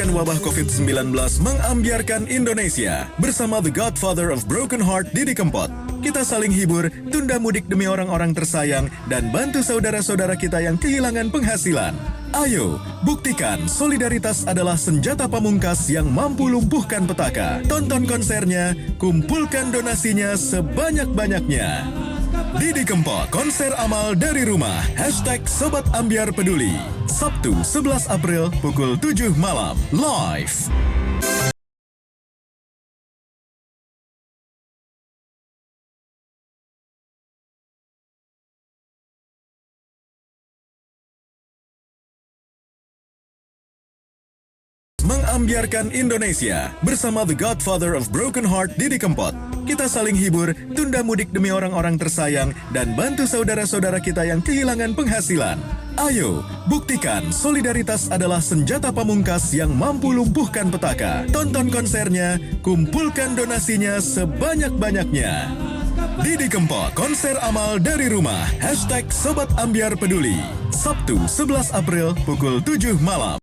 Wabah COVID-19 mengambiarkan Indonesia bersama The Godfather of Broken Heart, Didi Kempot. Kita saling hibur, tunda mudik demi orang-orang tersayang, dan bantu saudara-saudara kita yang kehilangan penghasilan. Ayo, buktikan solidaritas adalah senjata pamungkas yang mampu lumpuhkan petaka. Tonton konsernya, kumpulkan donasinya sebanyak-banyaknya. Didi Kempot, konser amal dari rumah. #Sobat Ambiar Peduli. Sabtu 11 April pukul 7 malam. Live. Mengambiarkan Indonesia bersama The Godfather of Broken Heart, Didi Kempot. Kita saling hibur, tunda mudik demi orang-orang tersayang, dan bantu saudara-saudara kita yang kehilangan penghasilan. Ayo, buktikan solidaritas adalah senjata pamungkas yang mampu lumpuhkan petaka. Tonton konsernya, kumpulkan donasinya sebanyak-banyaknya. Didi Kempot, konser amal dari rumah. #Sobat Ambiar Peduli. Sabtu 11 April pukul 7 malam.